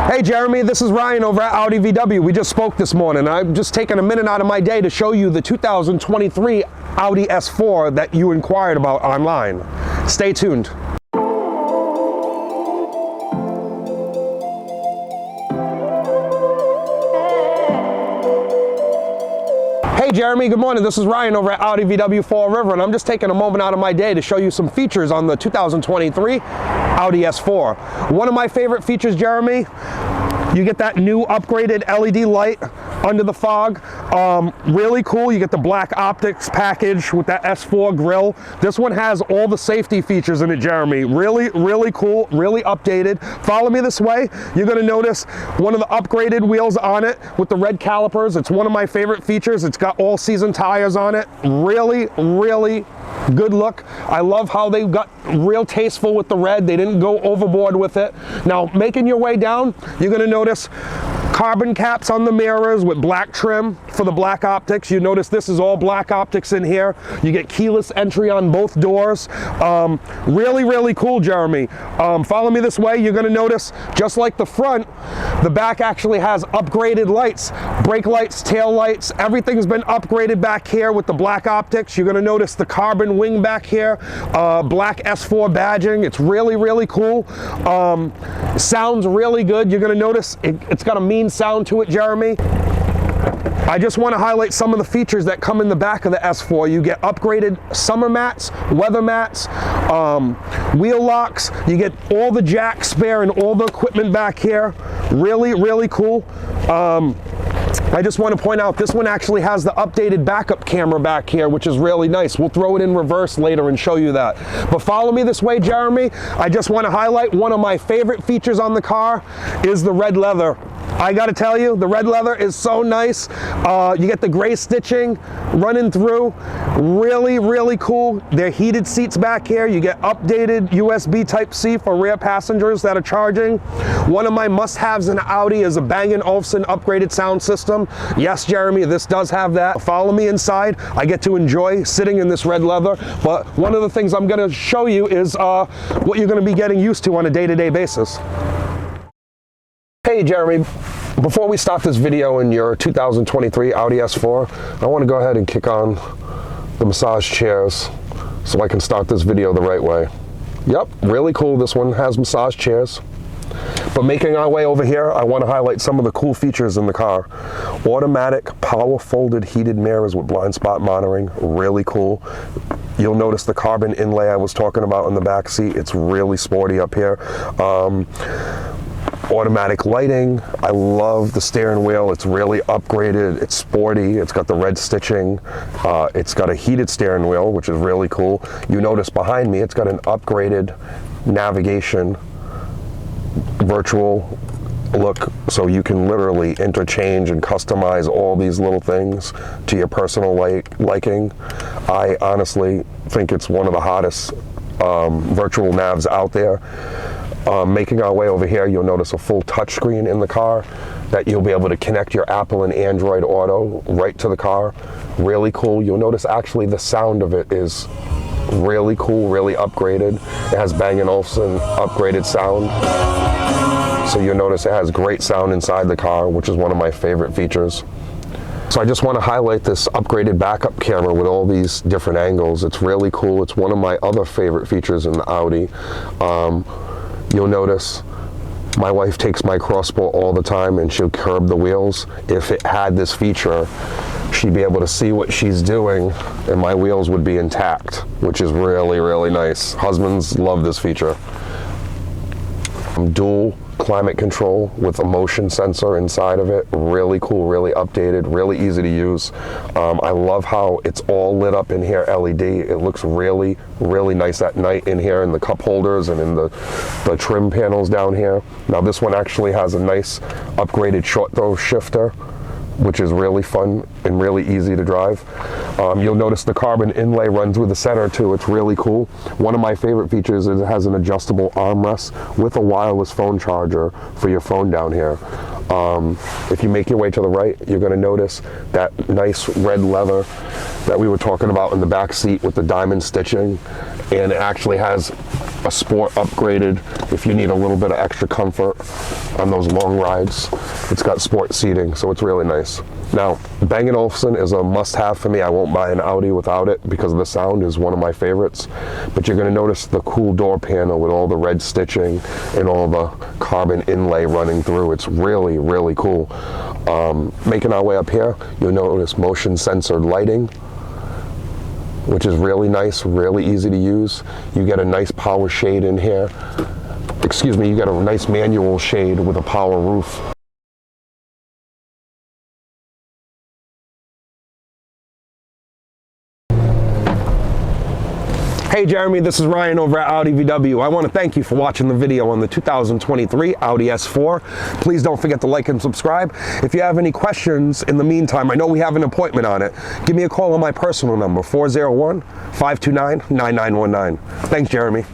Hey Jeremy, this is Ryan over at Audi VW. We just spoke this morning. I'm just taking a minute out of my day to show you the 2023 Audi S4 that you inquired about online. Stay tuned. Hey Jeremy, good morning. This is Ryan over at Audi VW Fall River, and I'm just taking a moment out of my day to show you some features on the 2023 Audi S4. One of my favorite features, Jeremy, you get that new upgraded LED light under the fog. Really cool. You get the black optics package with that S4 grille. This one has all the safety features in it, Jeremy. Really cool, really updated. Follow me this way. You're going to notice one of the upgraded wheels on it with the red calipers. It's one of my favorite features. It's got all season tires on it. Really good look. I love how they got real tasteful with the red. They didn't go overboard with it. Now, making your way down, you're going to notice carbon caps on the mirrors with black trim for the black optics. You notice this is all black optics in here. You get keyless entry on both doors. Really cool, Jeremy. Follow me this way. You're going to notice, just like the front, the back actually has upgraded lights. Brake lights, tail lights, everything's been upgraded back here with the black optics. You're going to notice the carbon wing back here, black S4 badging. It's really cool. Sounds really good. You're going to notice it's got a mean sound to it, Jeremy. I just want to highlight some of the features that come in the back of the S4. You get upgraded summer mats, weather mats, wheel locks. You get all the jack spare and all the equipment back here. Really cool. I just want to point out this one actually has the updated backup camera back here, which is really nice. We'll throw it in reverse later and show you that. But follow me this way, Jeremy. I just want to highlight one of my favorite features on the car is the red leather. I got to tell you, the red leather is so nice. You get the gray stitching running through. Really cool. They're heated seats back here. You get updated USB Type-C for rear passengers that are charging. One of my must-haves in Audi is a Bang & Olufsen upgraded sound system. Yes, Jeremy, this does have that. Follow me inside. I get to enjoy sitting in this red leather. But one of the things I'm going to show you is what you're going to be getting used to on a day-to-day basis. Hey Jeremy, before we start this video in your 2023 Audi S4, I want to go ahead and kick on the massage chairs so I can start this video the right way. Yep, really cool. This one has massage chairs. But making our way over here, I want to highlight some of the cool features in the car. Automatic power folded heated mirrors with blind spot monitoring, really cool. You'll notice the carbon inlay I was talking about in the back seat. It's really sporty up here. Automatic lighting. I love the steering wheel. It's really upgraded. It's sporty. It's got the red stitching. It's got a heated steering wheel, which is really cool. You notice behind me, it's got an upgraded navigation virtual look, so you can literally interchange and customize all these little things to your personal liking. I honestly think it's one of the hottest virtual navs out there. Making our way over here, you'll notice a full touchscreen in the car that you'll be able to connect your Apple and Android Auto right to the car. Really cool. You'll notice actually the sound of it is really cool, really upgraded. It has Bang & Olufsen upgraded sound. So you'll notice it has great sound inside the car, which is one of my favorite features. So I just want to highlight this upgraded backup camera with all these different angles. It's really cool. It's one of my other favorite features in the Audi. You'll notice my wife takes my crossbow all the time and she'll curb the wheels. If it had this feature, she'd be able to see what she's doing and my wheels would be intact, which is really nice. Husbands love this feature. Dual climate control with a motion sensor inside of it. Really cool, really updated, really easy to use. I love how it's all lit up in here LED. It looks really nice at night in here in the cup holders and in the trim panels down here. Now this one actually has a nice upgraded short throw shifter, which is really fun and really easy to drive. You'll notice the carbon inlay runs through the center too. It's really cool. One of my favorite features is it has an adjustable armrest with a wireless phone charger for your phone down here. If you make your way to the right, you're going to notice that nice red leather that we were talking about in the back seat with the diamond stitching, and it actually has a Sport upgraded if you need a little bit of extra comfort on those long rides. It's got Sport seating, so it's really nice. Now, Bang & Olufsen is a must-have for me. I won't buy an Audi without it because the sound is one of my favorites. But you're going to notice the cool door panel with all the red stitching and all the carbon inlay running through. It's really, really cool. Making our way up here, you'll notice motion censored lighting, which is really nice, really easy to use. You get a nice power shade in here. Excuse me, you get a nice manual shade with a power roof. Hey Jeremy, this is Ryan over at Audi VW. I want to thank you for watching the video on the 2023 Audi S4. Please don't forget to like and subscribe. If you have any questions in the meantime, I know we have an appointment on it. Give me a call on my personal number, 401-529-9919. Thanks, Jeremy.